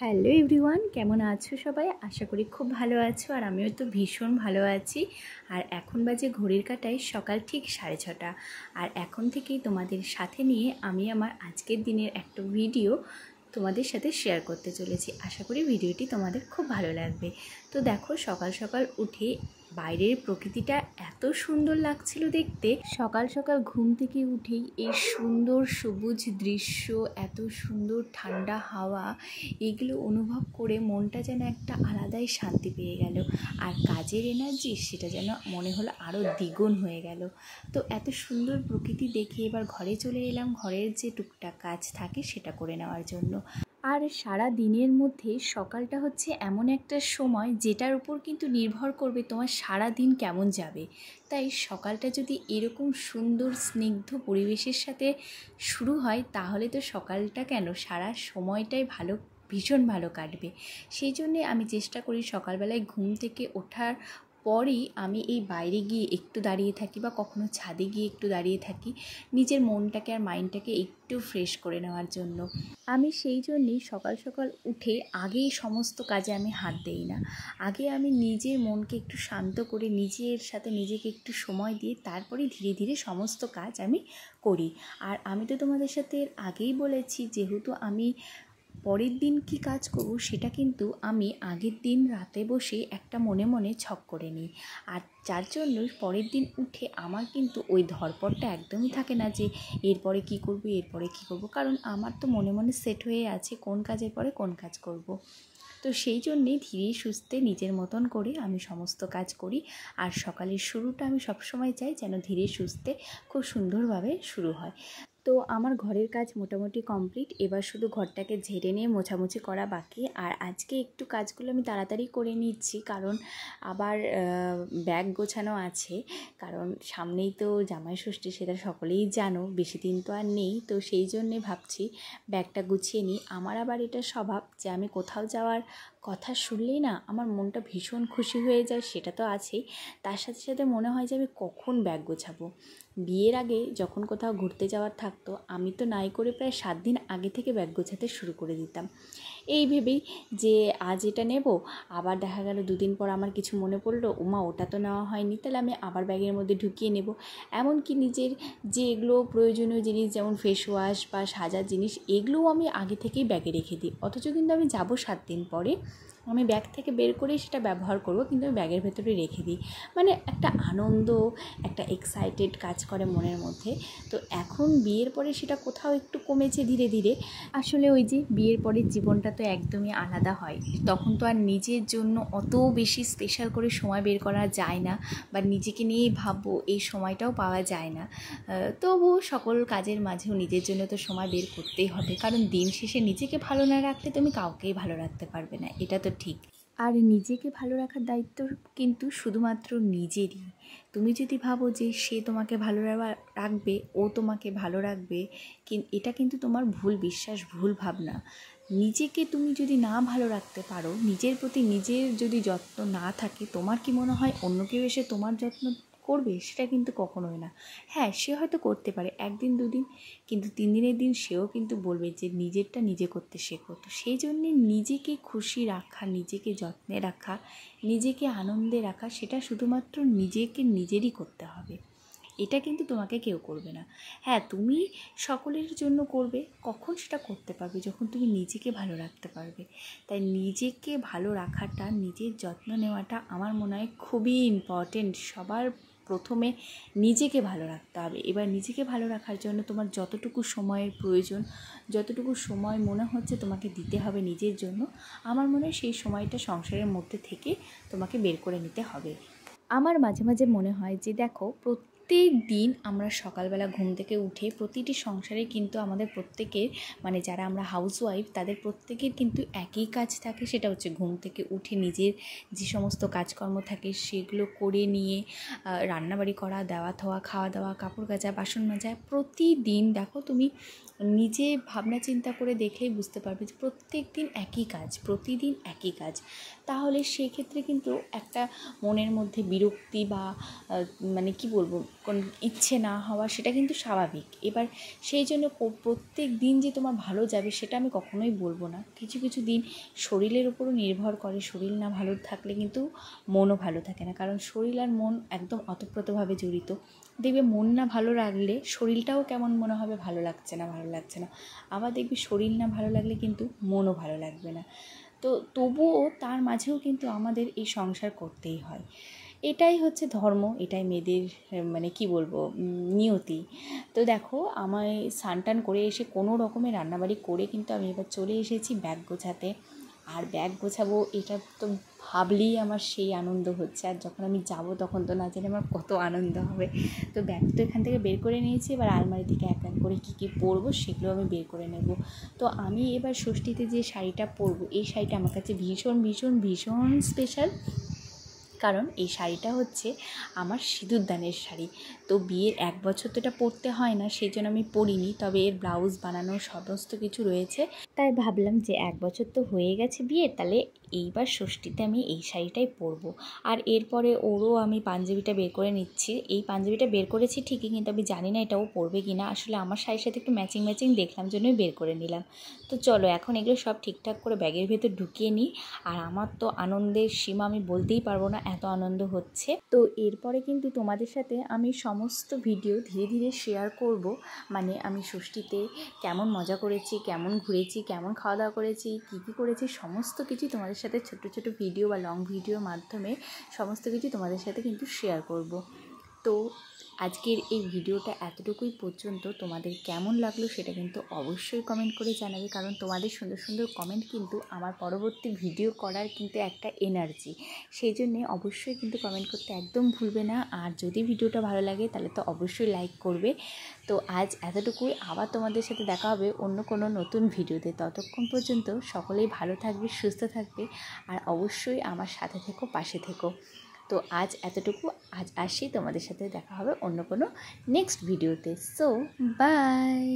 Hello everyone, কেমন আছো সবাই? আশা করি খুব ভালো আছো। আর আমিও তো ভীষণ ভালো আছি। আর এখন বাজে ঘড়ির কাঁটায় সকাল ঠিক 6:30। আর এখন থেকেই তোমাদের সাথে নিয়ে আমি আমার আজকের দিনের একটা ভিডিও তোমাদের সাথে শেয়ার করতে চলেছি। আশা করি ভিডিওটি তোমাদের খুব ভালো লাগবে। তো দেখো, সকাল সকাল উঠে বাইরের প্রকৃতিটা এত সুন্দর লাগছিল দেখতে। সকাল সকাল ঘুম থেকে উঠেই এই সুন্দর সবুজ দৃশ্য, এত সুন্দর ঠান্ডা হাওয়া, এগুলো অনুভব করে মনটা যেন একটা আলাদাই শান্তি পেয়ে গেল। আর কাজের এনার্জি সেটা যেন মনে হলো আরও দ্বিগুণ হয়ে গেল। তো এত সুন্দর প্রকৃতি দেখে এবার ঘরে চলে এলাম, ঘরের যে টুকটাক কাজ থাকে সেটা করে নেওয়ার জন্য। আর সারা দিনের মধ্যে সকালটা হচ্ছে এমন একটা সময় যেটার উপর কিন্তু নির্ভর করবে তোমার সারা দিন কেমন যাবে। তাই সকালটা যদি এরকম সুন্দর স্নিগ্ধ পরিবেশের সাথে শুরু হয় তাহলে তো সকালটা কেন, সারা সময়টাই ভীষণ ভালো কাটবে। সেই জন্যে আমি চেষ্টা করি সকালবেলায় ঘুম থেকে ওঠার পরই আমি এই বাইরে গিয়ে একটু দাঁড়িয়ে থাকি বা কখনো ছাদে গিয়ে একটু দাঁড়িয়ে থাকি, নিজের মনটাকে আর মাইন্ডটাকে একটু ফ্রেশ করে নেওয়ার জন্য। আমি সেই জন্যেই সকাল সকাল উঠে আগেই সমস্ত কাজে আমি হাত দেই না। আগে আমি নিজের মনকে একটু শান্ত করে নিজের সাথে নিজেকে একটু সময় দিয়ে তারপরে ধীরে ধীরে সমস্ত কাজ আমি করি। আর আমি তো তোমাদের সাথে এর আগেই বলেছি, যেহেতু আমি পরের দিন কি কাজ করব সেটা কিন্তু আমি আগের দিন রাতে বসে একটা মনে মনে ছক করে নিই। আর যার জন্য পরের দিন উঠে আমার কিন্তু ওই ধড়পড়টা একদমই থাকে না যে এরপরে কি করব এরপরে কি করব, কারণ আমার তো মনে মনে সেট হয়ে আছে কোন কাজের পরে কোন কাজ করব। তো সেই জন্যেই ধীরে সুস্থে নিজের মতন করে আমি সমস্ত কাজ করি। আর সকালের শুরুটা আমি সবসময় চাই যেন ধীরে সুস্থে খুব সুন্দরভাবে শুরু হয়। তো আমার ঘরের কাজ মোটামুটি কমপ্লিট। এবার শুধু ঘরটাকে ঝেড়ে নিয়ে মোছামুছি করা বাকি। আর আজকে একটু কাজগুলো আমি তাড়াতাড়ি করে নিচ্ছি, কারণ আবার ব্যাগ গোছানো আছে। কারণ সামনেই তো জামাই ষষ্ঠী, সেটা সকলেই জানো, বেশি দিন তো আর নেই। তো সেই জন্যে ভাবছি ব্যাগটা গুছিয়ে নিই। আমার আবার এটা স্বভাব যে আমি কোথাও যাওয়ার কথা শুনলেই না আমার মনটা ভীষণ খুশি হয়ে যায়, সেটা তো আছেই। তার সাথে সাথে মনে হয় যে আমি কখন ব্যাগ গোছাবো। বিয়ের আগে যখন কোথাও ঘুরতে যাওয়ার থাকতো, আমি তো নাই করে প্রায় 7 দিন আগে থেকে ব্যাগ গোছাতে শুরু করে দিতাম, এই ভেবেই যে আজ এটা নেব। আবার দেখা গেল 2 দিন পর আমার কিছু মনে পড়লো, ওমা ওটা তো নেওয়া হয়নি, তাহলে আমি আবার ব্যাগের মধ্যে ঢুকিয়ে নেব। এমনকি নিজের যে এগুলো প্রয়োজনীয় জিনিস, যেমন ফেস ওয়াশ বা সাজার জিনিস, এগুলোও আমি আগে থেকেই ব্যাগে রেখে দিই। অথচ কিন্তু আমি যাব 7 দিন পরে, আমি ব্যাগ থেকে বের করেই সেটা ব্যবহার করব, কিন্তু আমি ব্যাগের ভেতরে রেখে দিই। মানে একটা আনন্দ, একটা এক্সাইটেড কাজ করে মনের মধ্যে। তো এখন বিয়ের পরে সেটা কোথাও একটু কমেছে ধীরে ধীরে। আসলে ওই যে বিয়ের পরের জীবনটা তো একদমই আলাদা হয়, তখন তো আর নিজের জন্য অত বেশি স্পেশাল করে সময় বের করা যায় না, বা নিজেকে নিয়েই ভাববো এই সময়টাও পাওয়া যায় না। তবুও সকল কাজের মাঝেও নিজের জন্য তো সময় বের করতেই হবে, কারণ দিন শেষে নিজেকে ভালো না রাখলে তুমি কাউকেই ভালো রাখতে পারবে না, এটা তো ঠিক। আর নিজেকে ভালো রাখার দায়িত্ব কিন্তু শুধুমাত্র নিজেরই। তুমি যদি ভাবো যে সে তোমাকে ভালো রাখবে, ও তোমাকে ভালো রাখবে, এটা কিন্তু তোমার ভুল বিশ্বাস, ভুল ভাবনা। নিজেকে তুমি যদি না ভালো রাখতে পারো, নিজের প্রতি নিজের যদি যত্ন না থাকে, তোমার কি মনে হয় অন্য কেউ এসে তোমার যত্ন করবে? সেটা কিন্তু কখনোই না। হ্যাঁ, সে হয়তো করতে পারে 1 দিন 2 দিন, কিন্তু 3 দিনের দিন সেও কিন্তু বলবে যে নিজেরটা নিজে করতে শেখো। তো সেই জন্যে নিজেকে খুশি রাখা, নিজেকে যত্নে রাখা, নিজেকে আনন্দে রাখা, সেটা শুধুমাত্র নিজেকে নিজেরই করতে হবে। এটা কিন্তু তোমাকে কেউ করবে না। হ্যাঁ, তুমি সকলের জন্য করবে, কখন সেটা করতে পারবে? যখন তুমি নিজেকে ভালো রাখতে পারবে। তাই নিজেকে ভালো রাখাটা, নিজের যত্ন নেওয়াটা আমার মনে হয় খুবই ইম্পর্টেন্ট। সবার প্রথমে নিজেকে ভালো রাখতে হবে। এবার নিজেকে ভালো রাখার জন্য তোমার যতটুকু সময়ের প্রয়োজন, যতটুকু সময় মনে হচ্ছে তোমাকে দিতে হবে নিজের জন্য, আমার মনে হয় সেই সময়টা সংসারের মধ্যে থেকে তোমাকে বের করে নিতে হবে। আমার মাঝে মাঝে মনে হয় যে দেখো, প্রত্যেক দিন আমরা সকালবেলা ঘুম থেকে উঠে প্রতিটি সংসারে কিন্তু আমাদের প্রত্যেকের, মানে যারা আমরা হাউসওয়াইফ তাদের প্রত্যেকের কিন্তু একই কাজ থাকে, সেটা হচ্ছে ঘুম থেকে উঠে নিজের যে সমস্ত কাজকর্ম থাকে সেগুলো করে নিয়ে রান্নাবাড়ি করা, দেওয়া থোয়া, খাওয়া দাওয়া, কাপড় কাচা, বাসন মাজা। প্রতিদিন দেখো, তুমি নিজে ভাবনা চিন্তা করে দেখলেই বুঝতে পারবে যে প্রত্যেক দিন একই কাজ, প্রতিদিন একই কাজ। তাহলে সেক্ষেত্রে কিন্তু একটা মনের মধ্যে বিরক্তি বা মানে কি বলবো, কোন ইচ্ছে না হওয়া সেটা কিন্তু স্বাভাবিক। এবার সেই জন্য প্রত্যেক দিন যে তোমার ভালো যাবে সেটা আমি কখনোই বলবো না। কিছু কিছু দিন শরীরের উপরও নির্ভর করে, শরীর না ভালো থাকলে কিন্তু মনও ভালো থাকে না, কারণ শরীর আর মন একদম ওতপ্রোতভাবে জড়িত। দেখবে মন না ভালো রাখলে শরীরটাও কেমন মনে হবে, ভালো লাগছে না ভালো লাগছে না। আবার দেখবি শরীর না ভালো লাগলে কিন্তু মনও ভালো লাগবে না। তো তবুও তার মাঝেও কিন্তু আমাদের এই সংসার করতেই হয়। এটাই হচ্ছে ধর্ম, এটাই মেয়েদের মানে কি বলবো নিয়তি। তো দেখো আমায় স্নান টান করে এসে কোনো রকমের রান্নাবাড়ি করে কিন্তু আমি এবার চলে এসেছি ব্যাগ গোছাতে। আর ব্যাগ গোছাবো এটা তো ভাবলেই আমার সেই আনন্দ হচ্ছে, আর যখন আমি যাব তখন তো না জানি আমার কত আনন্দ হবে। তো ব্যাগ তো এখান থেকে বের করে নিয়েছি, এবার আলমারি থেকে এক এক করে কী কী পরবো সেগুলো আমি বের করে নেব। তো আমি এবার ষষ্ঠীতে যে শাড়িটা পরবো এই শাড়িটা আমার কাছে ভীষণ ভীষণ ভীষণ স্পেশাল, কারণ এই শাড়িটা হচ্ছে আমার সিঁদুরদানের শাড়ি। তো বিয়ের 1 বছর তো এটা পরতে হয় না, সেই জন্য আমি পরিনি, তবে এর ব্লাউজ বানানো সমস্ত কিছু রয়েছে। তাই ভাবলাম যে 1 বছর তো হয়ে গেছে বিয়ের, তাহলে এইবার ষষ্ঠীতে আমি এই শাড়িটাই পরবো। আর এরপরে ওরও আমি পাঞ্জাবিটা বের করে নিচ্ছি। এই পাঞ্জাবিটা বের করেছি ঠিকই, কিন্তু আমি জানি না এটাও পরবে কি না। আসলে আমার শাড়ির সাথে একটু ম্যাচিং ম্যাচিং দেখলাম জন্যই বের করে নিলাম। তো চলো এখন এগুলো সব ঠিকঠাক করে ব্যাগের ভেতর ঢুকিয়ে নিই। আর আমার তো আনন্দের সীমা আমি বলতেই পারবো না, এত আনন্দ হচ্ছে। তো এরপরে কিন্তু তোমাদের সাথে আমি সমস্ত ভিডিও ধীরে ধীরে শেয়ার করব। মানে আমি ষষ্ঠীতে কেমন মজা করেছি, কেমন ঘুরেছি, কেমন খাওয়া দাওয়া করেছি, কী কী করেছি, সমস্ত কিছু তোমাদের সাথে ছোট ছোট ভিডিও বা লং ভিডিওর মাধ্যমে সমস্ত কিছু তোমাদের সাথে কিন্তু শেয়ার করব। তো আজকের এই ভিডিওটা এতটুকুই পর্যন্ত। তোমাদের কেমন লাগলো সেটা কিন্তু অবশ্যই কমেন্ট করে জানাবে, কারণ তোমাদের সুন্দর সুন্দর কমেন্ট কিন্তু আমার পরবর্তী ভিডিও করার কিন্তু একটা এনার্জি। সেই জন্যে অবশ্যই কিন্তু কমেন্ট করতে একদম ভুলবে না। আর যদি ভিডিওটা ভালো লাগে তাহলে তো অবশ্যই লাইক করবে। তো আজ এতটুকুই, আবার তোমাদের সাথে দেখা হবে অন্য কোনো নতুন ভিডিওতে। ততক্ষণ পর্যন্ত সকলেই ভালো থাকবে, সুস্থ থাকবে, আর অবশ্যই আমার সাথে থেকো, পাশে থেকো। তো আজ এতটুকু, আজ আসি, তোমাদের সাথে দেখা হবে অন্য কোনো নেক্সট ভিডিওতে। So by.